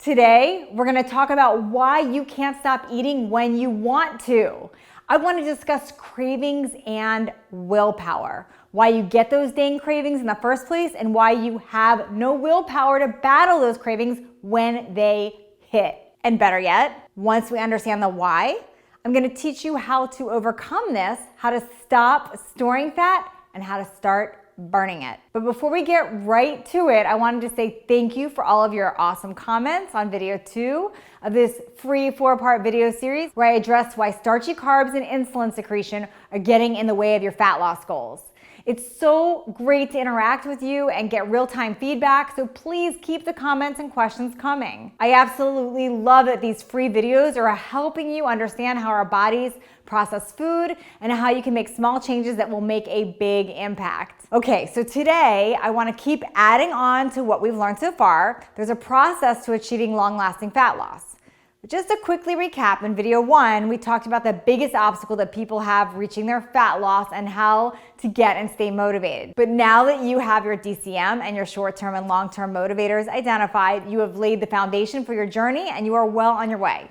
Today, we're gonna talk about why you can't stop eating when you want to. I wanna discuss cravings and willpower, why you get those dang cravings in the first place, and why you have no willpower to battle those cravings when they hit. And better yet, once we understand the why, I'm gonna teach you how to overcome this, how to stop storing fat, and how to start burning it. But before we get right to it, I wanted to say thank you for all of your awesome comments on video 2 of this free 4-part video series where I address why starchy carbs and insulin secretion are getting in the way of your fat loss goals. It's so great to interact with you and get real-time feedback, so please keep the comments and questions coming. I absolutely love that these free videos are helping you understand how our bodies process food and how you can make small changes that will make a big impact. Okay, so today I want to keep adding on to what we've learned so far. There's a process to achieving long-lasting fat loss. But just to quickly recap, in video 1, we talked about the biggest obstacle that people have reaching their fat loss and how to get and stay motivated. But now that you have your DCM and your short-term and long-term motivators identified, you have laid the foundation for your journey and you are well on your way.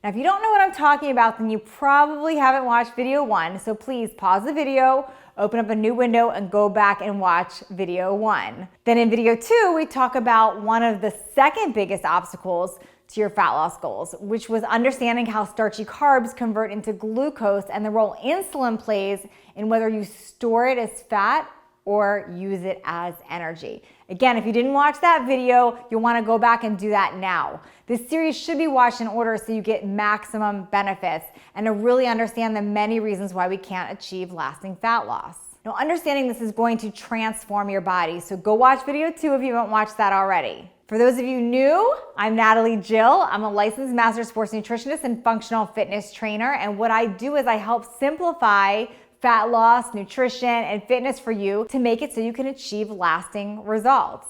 Now, if you don't know what I'm talking about, then you probably haven't watched video 1, so please pause the video, open up a new window, and go back and watch video 1. Then in video 2, we talk about one of the second biggest obstacles to your fat loss goals, which was understanding how starchy carbs convert into glucose and the role insulin plays in whether you store it as fat or use it as energy. Again, if you didn't watch that video, you'll want to go back and do that now. This series should be watched in order so you get maximum benefits and to really understand the many reasons why we can't achieve lasting fat loss. Now, understanding this is going to transform your body, so go watch video 2 if you haven't watched that already. For those of you new, I'm Natalie Jill. I'm a licensed master sports nutritionist and functional fitness trainer, and what I do is I help simplify fat loss, nutrition, and fitness for you to make it so you can achieve lasting results.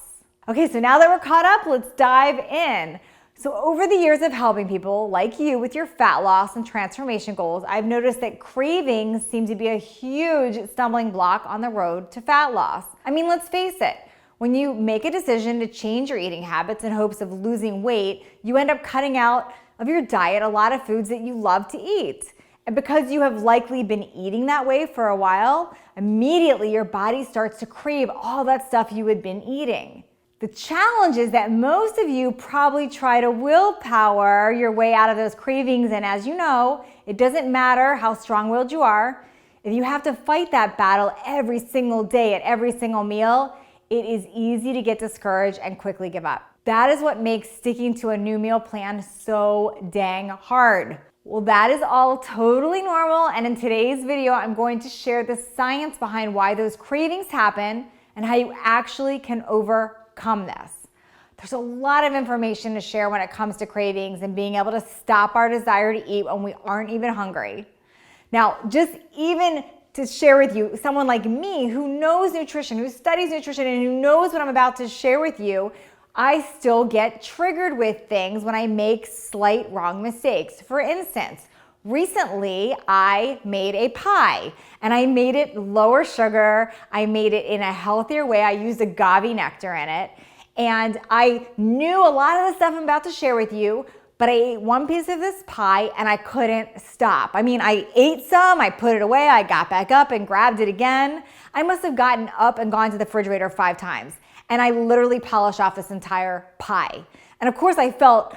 Okay, so now that we're caught up, let's dive in. So over the years of helping people like you with your fat loss and transformation goals, I've noticed that cravings seem to be a huge stumbling block on the road to fat loss. I mean, let's face it, when you make a decision to change your eating habits in hopes of losing weight, you end up cutting out of your diet a lot of foods that you love to eat. And because you have likely been eating that way for a while, immediately your body starts to crave all that stuff you had been eating. The challenge is that most of you probably try to willpower your way out of those cravings, and as you know, it doesn't matter how strong-willed you are. If you have to fight that battle every single day at every single meal, it is easy to get discouraged and quickly give up. That is what makes sticking to a new meal plan so dang hard. Well, that is all totally normal, and in today's video, I'm going to share the science behind why those cravings happen and how you actually can overcome this. There's a lot of information to share when it comes to cravings and being able to stop our desire to eat when we aren't even hungry. Now, just even to share with you, someone like me who knows nutrition, who studies nutrition, and who knows what I'm about to share with you, I still get triggered with things when I make slight wrong mistakes. For instance, recently I made a pie and I made it lower sugar. I made it in a healthier way. I used agave nectar in it. And I knew a lot of the stuff I'm about to share with you, but I ate one piece of this pie and I couldn't stop. I mean, I ate some, I put it away, I got back up and grabbed it again. I must have gotten up and gone to the refrigerator 5 times. And I literally polished off this entire pie. And of course I felt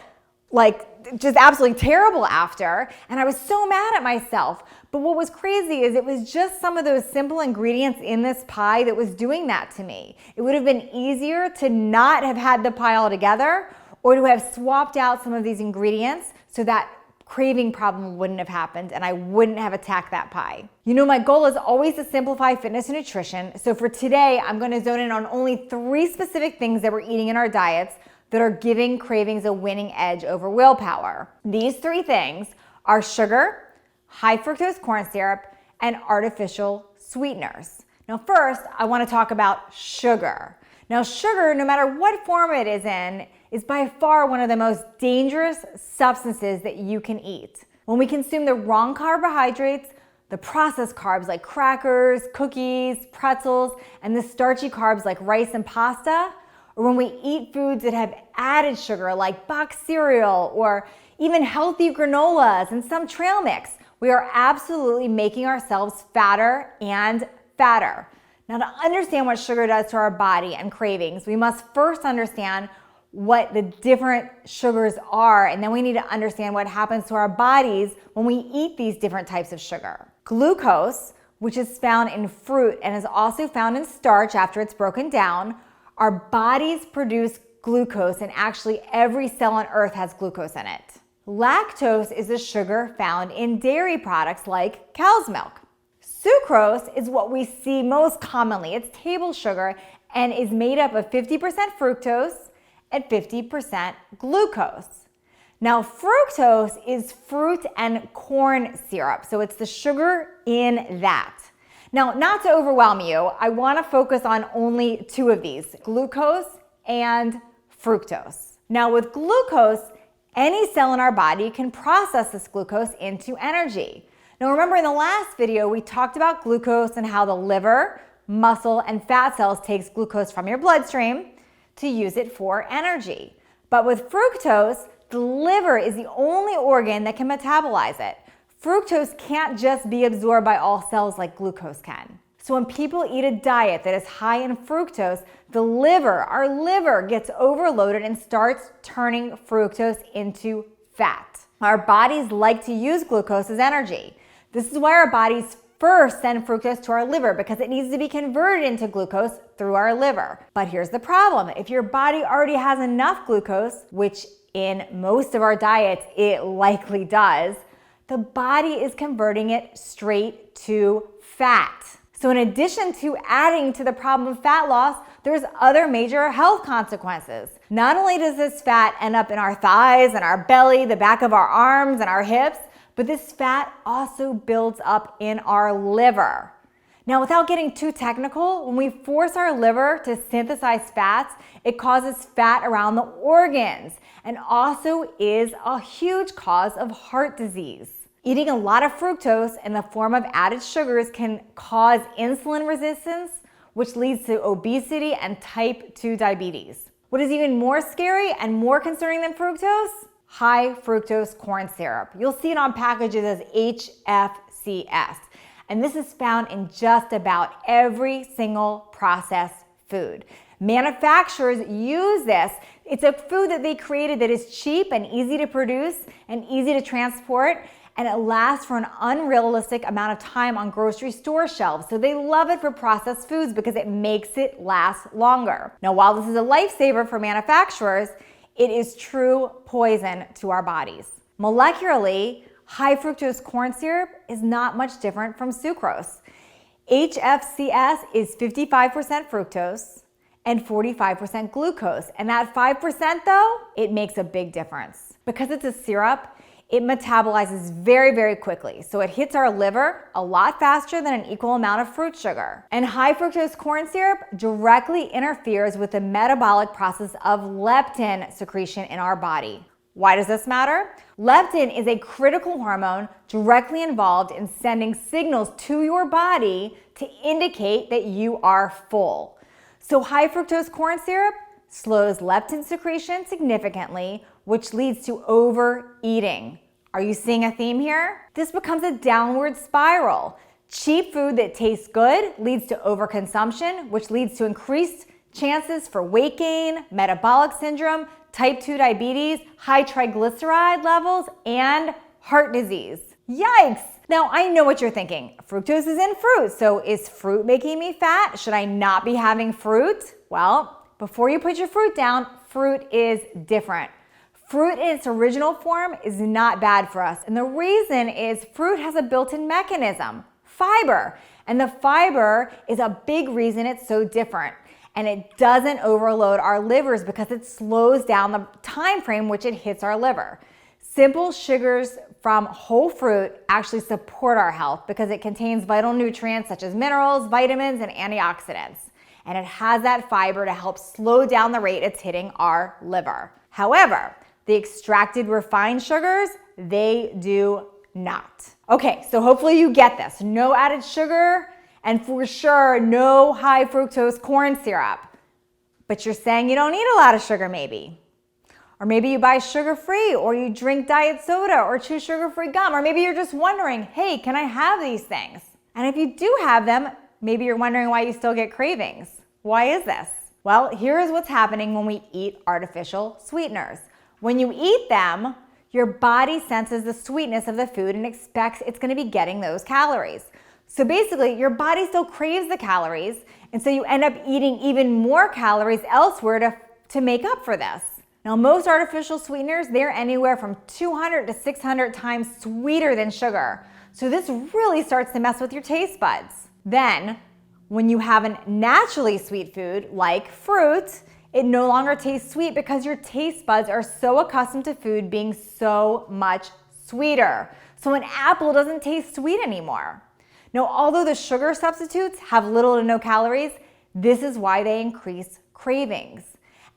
like just absolutely terrible after, and I was so mad at myself. But what was crazy is it was just some of those simple ingredients in this pie that was doing that to me. It would have been easier to not have had the pie altogether or to have swapped out some of these ingredients so that craving problem wouldn't have happened and I wouldn't have attacked that pie. You know, my goal is always to simplify fitness and nutrition. So for today, I'm going to zone in on only 3 specific things that we're eating in our diets that are giving cravings a winning edge over willpower. These 3 things are sugar, high fructose corn syrup, and artificial sweeteners. Now first, I want to talk about sugar. Now sugar, no matter what form it is in, is by far one of the most dangerous substances that you can eat. When we consume the wrong carbohydrates, the processed carbs like crackers, cookies, pretzels, and the starchy carbs like rice and pasta, or when we eat foods that have added sugar like boxed cereal or even healthy granolas and some trail mix, we are absolutely making ourselves fatter and fatter. Now, to understand what sugar does to our body and cravings, we must first understand what the different sugars are, and then we need to understand what happens to our bodies when we eat these different types of sugar. Glucose, which is found in fruit and is also found in starch after it's broken down, our bodies produce glucose, and actually every cell on earth has glucose in it. Lactose is a sugar found in dairy products like cow's milk. Sucrose is what we see most commonly. It's table sugar and is made up of 50% fructose and 50% glucose. Now, fructose is fruit and corn syrup, so it's the sugar in that. Now, not to overwhelm you, I want to focus on only two of these, glucose and fructose. Now, with glucose, any cell in our body can process this glucose into energy. Now, remember in the last video, we talked about glucose and how the liver, muscle, and fat cells takes glucose from your bloodstream to use it for energy. But with fructose, the liver is the only organ that can metabolize it. Fructose can't just be absorbed by all cells like glucose can. So when people eat a diet that is high in fructose, our liver gets overloaded and starts turning fructose into fat. Our bodies like to use glucose as energy. This is why our bodies first send fructose to our liver, because it needs to be converted into glucose through our liver. But here's the problem. If your body already has enough glucose, which in most of our diets it likely does, the body is converting it straight to fat. So in addition to adding to the problem of fat loss, there's other major health consequences. Not only does this fat end up in our thighs and our belly, the back of our arms and our hips, but this fat also builds up in our liver. Now, without getting too technical, when we force our liver to synthesize fats, it causes fat around the organs and also is a huge cause of heart disease. Eating a lot of fructose in the form of added sugars can cause insulin resistance, which leads to obesity and type 2 diabetes. What is even more scary and more concerning than fructose? High fructose corn syrup. You'll see it on packages as HFCS. And this is found in just about every single processed food. Manufacturers use this. It's a food that they created that is cheap and easy to produce and easy to transport, and it lasts for an unrealistic amount of time on grocery store shelves. So they love it for processed foods because it makes it last longer. Now, while this is a lifesaver for manufacturers, it is true poison to our bodies. Molecularly, high fructose corn syrup is not much different from sucrose. HFCS is 55% fructose and 45% glucose. And that 5% though, it makes a big difference. Because it's a syrup, it metabolizes very, very quickly. So it hits our liver a lot faster than an equal amount of fruit sugar. And high fructose corn syrup directly interferes with the metabolic process of leptin secretion in our body. Why does this matter? Leptin is a critical hormone directly involved in sending signals to your body to indicate that you are full. So high fructose corn syrup slows leptin secretion significantly, which leads to overeating. Are you seeing a theme here? This becomes a downward spiral. Cheap food that tastes good leads to overconsumption, which leads to increased chances for weight gain, metabolic syndrome, type 2 diabetes, high triglyceride levels, and heart disease. Yikes! Now, I know what you're thinking. Fructose is in fruit, so is fruit making me fat? Should I not be having fruit? Well, before you put your fruit down, fruit is different. Fruit in its original form is not bad for us. And the reason is fruit has a built-in mechanism, fiber. And the fiber is a big reason it's so different. And it doesn't overload our livers because it slows down the time frame which it hits our liver. Simple sugars from whole fruit actually support our health because it contains vital nutrients such as minerals, vitamins, and antioxidants. And it has that fiber to help slow down the rate it's hitting our liver. However, the extracted refined sugars, they do not. Okay, so hopefully you get this. No added sugar, and for sure, no high fructose corn syrup. but you're saying you don't need a lot of sugar maybe. Or maybe you buy sugar-free, or you drink diet soda, or chew sugar-free gum, or maybe you're just wondering, hey, can I have these things? And if you do have them, maybe you're wondering why you still get cravings. Why is this? Well, here's what's happening when we eat artificial sweeteners. When you eat them, your body senses the sweetness of the food and expects it's going to be getting those calories. So basically, your body still craves the calories, and so you end up eating even more calories elsewhere to make up for this. Now, most artificial sweeteners, they're anywhere from 200 to 600 times sweeter than sugar. So this really starts to mess with your taste buds. Then, when you have a naturally sweet food like fruit, it no longer tastes sweet because your taste buds are so accustomed to food being so much sweeter. So an apple doesn't taste sweet anymore. Now, although the sugar substitutes have little to no calories, this is why they increase cravings.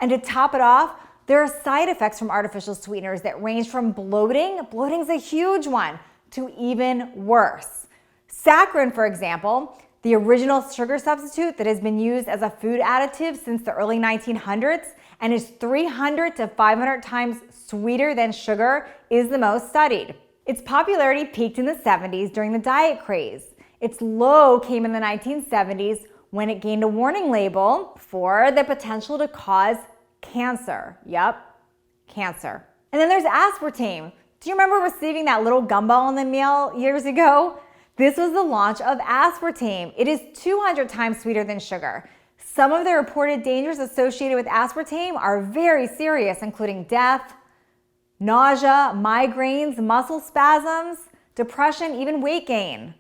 And to top it off, there are side effects from artificial sweeteners that range from bloating's a huge one, to even worse. Saccharin, for example, the original sugar substitute that has been used as a food additive since the early 1900s and is 300 to 500 times sweeter than sugar, is the most studied. Its popularity peaked in the 70s during the diet craze. Its low came in the 1970s when it gained a warning label for the potential to cause cancer. Yep, cancer. And then there's aspartame. Do you remember receiving that little gumball in the mail years ago? This was the launch of aspartame. It is 200 times sweeter than sugar. Some of the reported dangers associated with aspartame are very serious, including death, nausea, migraines, muscle spasms, depression, even weight gain.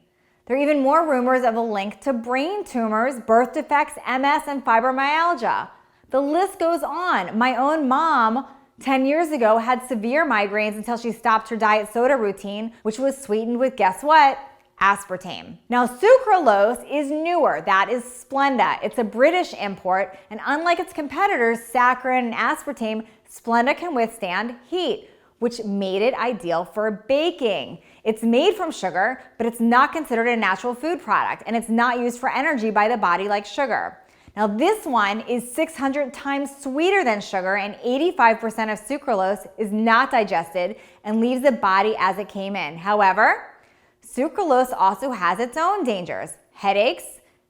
There are even more rumors of a link to brain tumors, birth defects, MS, and fibromyalgia. The list goes on. My own mom 10 years ago had severe migraines until she stopped her diet soda routine, which was sweetened with, guess what? Aspartame. Now, sucralose is newer. That is Splenda. It's a British import, and unlike its competitors, saccharin and aspartame, Splenda can withstand heat, which made it ideal for baking. It's made from sugar, but it's not considered a natural food product, and it's not used for energy by the body like sugar. Now, this one is 600 times sweeter than sugar, and 85% of sucralose is not digested and leaves the body as it came in. However, sucralose also has its own dangers. Headaches,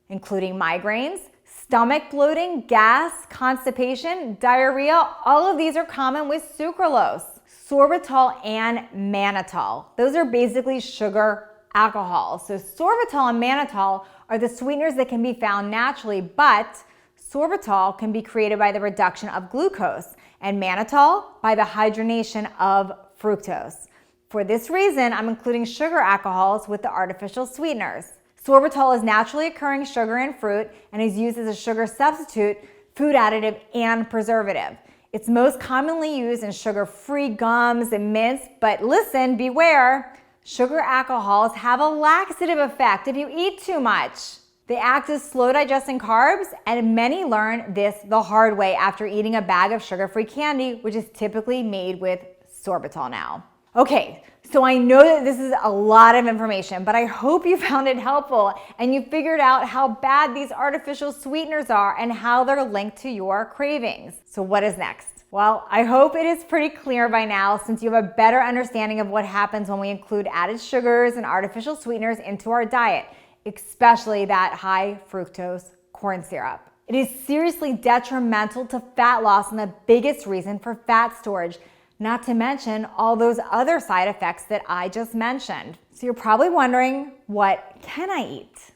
including migraines, stomach bloating, gas, constipation, diarrhea, all of these are common with sucralose. Sorbitol and mannitol. Those are basically sugar alcohols. So sorbitol and mannitol are the sweeteners that can be found naturally, but sorbitol can be created by the reduction of glucose and mannitol by the hydrogenation of fructose. For this reason, I'm including sugar alcohols with the artificial sweeteners. Sorbitol is naturally occurring sugar in fruit and is used as a sugar substitute, food additive, and preservative. It's most commonly used in sugar-free gums and mints, but listen, beware, sugar alcohols have a laxative effect if you eat too much. They act as slow digesting carbs, and many learn this the hard way after eating a bag of sugar-free candy, which is typically made with sorbitol now. Okay, so I know that this is a lot of information, but I hope you found it helpful and you figured out how bad these artificial sweeteners are and how they're linked to your cravings. So what is next? Well, I hope it is pretty clear by now, since you have a better understanding of what happens when we include added sugars and artificial sweeteners into our diet, especially that high fructose corn syrup. It is seriously detrimental to fat loss and the biggest reason for fat storage, not to mention all those other side effects that I just mentioned. So you're probably wondering, what can I eat?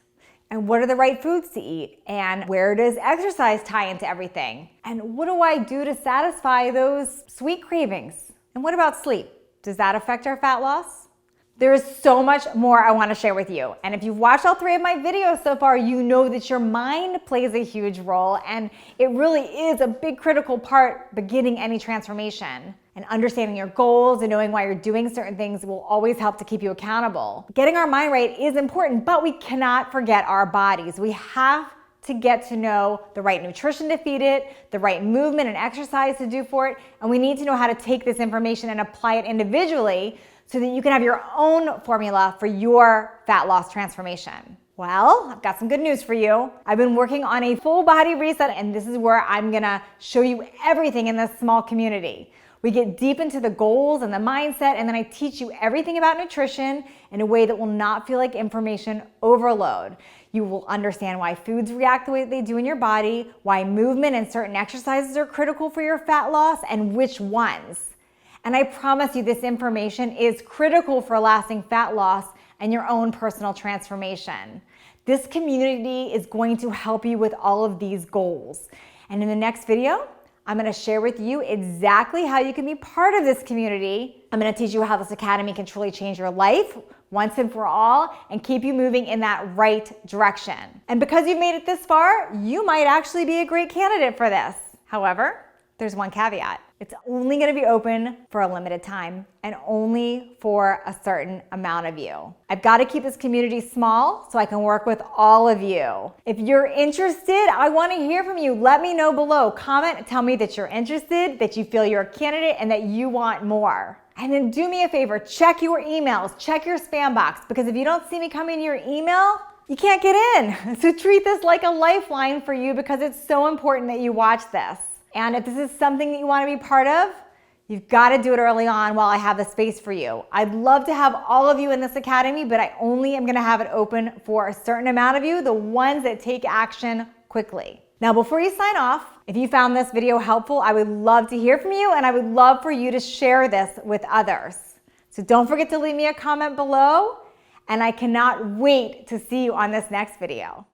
And what are the right foods to eat? And where does exercise tie into everything? And what do I do to satisfy those sweet cravings? And what about sleep? Does that affect our fat loss? There is so much more I want to share with you. And if you've watched all 3 of my videos so far, you know that your mind plays a huge role, and it really is a big critical part beginning any transformation. And understanding your goals and knowing why you're doing certain things will always help to keep you accountable. Getting our mind right is important, but we cannot forget our bodies. We have to get to know the right nutrition to feed it, the right movement and exercise to do for it, and we need to know how to take this information and apply it individually so that you can have your own formula for your fat loss transformation. Well, I've got some good news for you. I've been working on a full body reset, and this is where I'm gonna show you everything in this small community. We get deep into the goals and the mindset, and then I teach you everything about nutrition in a way that will not feel like information overload. You will understand why foods react the way they do in your body, why movement and certain exercises are critical for your fat loss, and which ones. And I promise you this information is critical for lasting fat loss and your own personal transformation. This community is going to help you with all of these goals. And in the next video, I'm gonna share with you exactly how you can be part of this community. I'm gonna teach you how this academy can truly change your life once and for all and keep you moving in that right direction. And because you've made it this far, you might actually be a great candidate for this. However, there's one caveat. It's only gonna be open for a limited time and only for a certain amount of you. I've gotta keep this community small so I can work with all of you. If you're interested, I wanna hear from you. Let me know below. Comment, tell me that you're interested, that you feel you're a candidate, and that you want more. And then do me a favor, check your emails, check your spam box, because if you don't see me coming to your email, you can't get in. So treat this like a lifeline for you because it's so important that you watch this. And if this is something that you want to be part of, you've got to do it early on while I have the space for you. I'd love to have all of you in this academy, but I only am going to have it open for a certain amount of you, the ones that take action quickly. Now, before you sign off, if you found this video helpful, I would love to hear from you, and I would love for you to share this with others. So don't forget to leave me a comment below, and I cannot wait to see you on this next video.